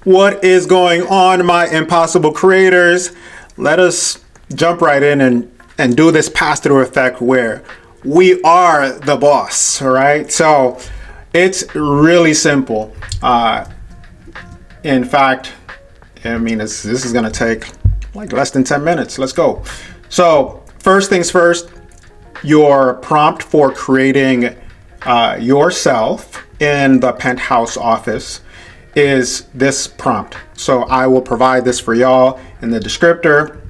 What is going on, my impossible creators? Let us jump right in and do this pass-through effect where we are the boss, all right? So it's really simple. In fact, I mean, this is gonna take like less than 10 minutes. Let's go. So first things first, your prompt for creating yourself in the Penthouse office is this prompt. So I will provide this for y'all in the descriptor.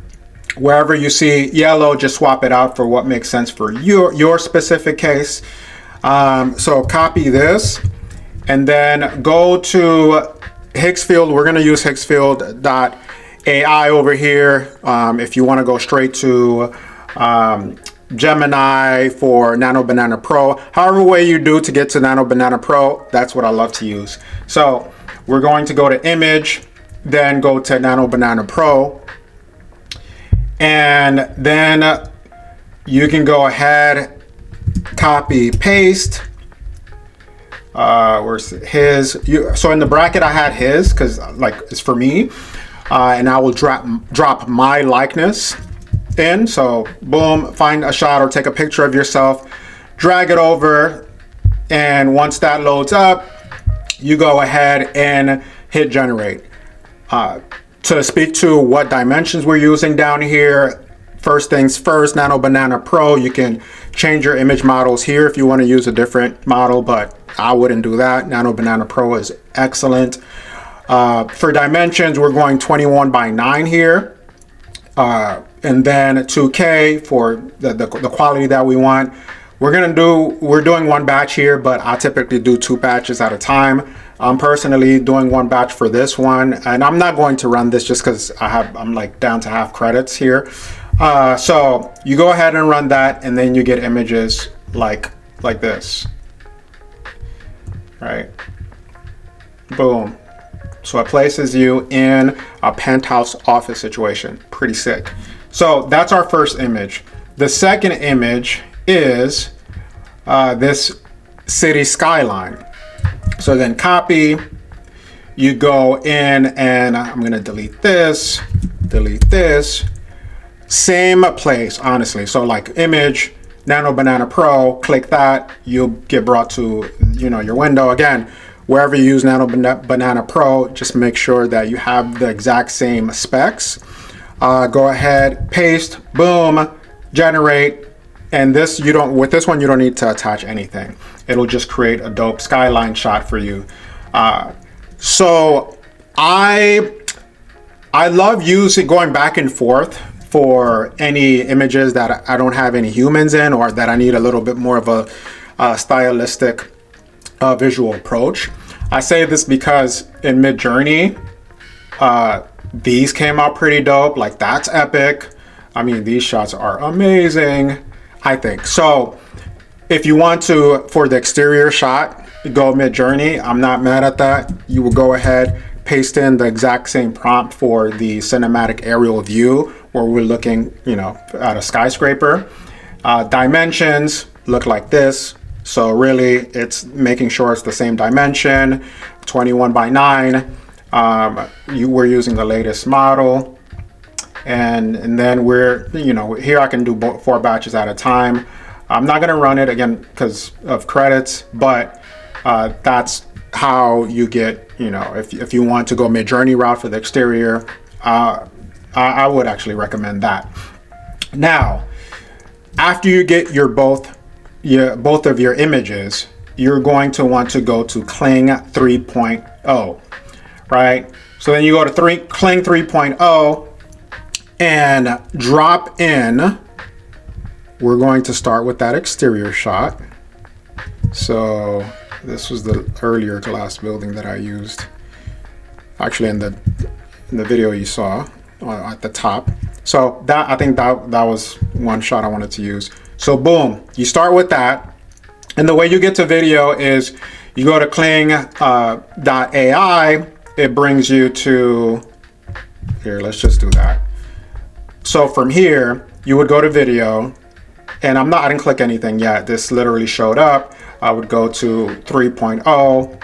Wherever you see yellow, just swap it out for what makes sense for your specific case. So copy this and then go to Higgsfield. We're gonna use Higgsfield.ai over here. If you wanna go straight to Gemini for Nano Banana Pro, however way you do to get to Nano Banana Pro, that's what I love to use. So we're going to go to image, then go to Nano Banana Pro, and then you can go ahead, copy, paste. Where's his? So in the bracket I had his because like it's for me, and I will drop my likeness in. So boom, find a shot or take a picture of yourself, drag it over, and once that loads up, you go ahead and hit generate. To speak to what dimensions we're using down here, first things first, Nano Banana Pro, you can change your image models here if you want to use a different model, but I wouldn't do that. Nano Banana Pro is excellent. For dimensions, we're going 21 by 9 here. And then 2K for the quality that we want. We're doing one batch here, but I typically do 2 batches at a time. I'm personally doing 1 batch for this one, and I'm not going to run this just because I'm like down to half credits here. So you go ahead and run that, and then you get images like this, right? Boom. So it places you in a penthouse office situation. Pretty sick. So that's our first image. The second image is this city skyline. So then copy, you go in and I'm gonna delete this, same place, honestly. So like image, Nano Banana Pro, click that, you'll get brought to, your window. Again, wherever you use Nano Banana Pro, just make sure that you have the exact same specs. Go ahead, paste, boom, generate. And with this one, you don't need to attach anything. It'll just create a dope skyline shot for you. So I love going back and forth for any images that I don't have any humans in, or that I need a little bit more of a stylistic visual approach. I say this because in Midjourney, these came out pretty dope. Like, that's epic. I mean, these shots are amazing, I think. So if you want to, for the exterior shot, go Midjourney, I'm not mad at that. You will go ahead, paste in the exact same prompt for the cinematic aerial view where we're looking, at a skyscraper. Dimensions look like this. So really it's making sure it's the same dimension, 21 by 9. We're using the latest model. And then here I can do 4 batches at a time. I'm not gonna run it again because of credits, but that's how you get, if you want to go Midjourney route for the exterior, I would actually recommend that. Now, after you get both of your images, you're going to want to go to Kling 3.0, right? So then you go to Kling 3.0 and drop in. We're going to start with that exterior shot. So this was the earlier glass building that I used, actually in the video you saw at the top. So I think that was one shot I wanted to use. So boom, you start with that. And the way you get to video is you go to Kling.ai. It brings you to here. Let's just do that. So from here, you would go to video, and I didn't click anything yet. This literally showed up. I would go to 3.0,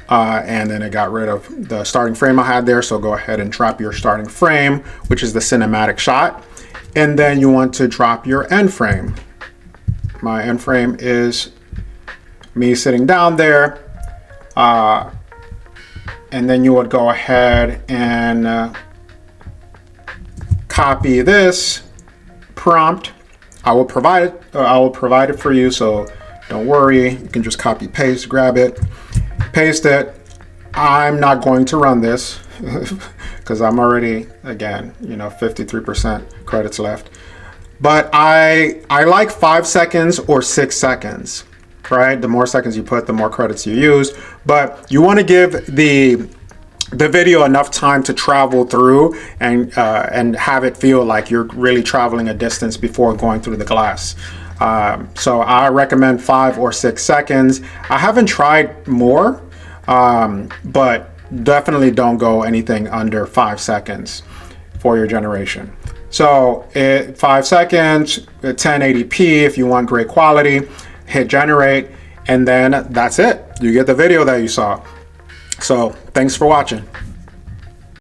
and then it got rid of the starting frame I had there. So go ahead and drop your starting frame, which is the cinematic shot. And then you want to drop your end frame. My end frame is me sitting down there. And then you would go ahead and copy this prompt. I will provide it for you, so don't worry. You can just copy paste, grab it, paste it. I'm not going to run this because I'm already, again, 53% credits left. But I like 5 seconds or 6 seconds, right? The more seconds you put, the more credits you use. But you want to give the video enough time to travel through and have it feel like you're really traveling a distance before going through the glass. So I recommend 5 or 6 seconds. I haven't tried more, but definitely don't go anything under 5 seconds for your generation. So 5 seconds, 1080p if you want great quality, hit generate, and then that's it. You get the video that you saw. So thanks for watching.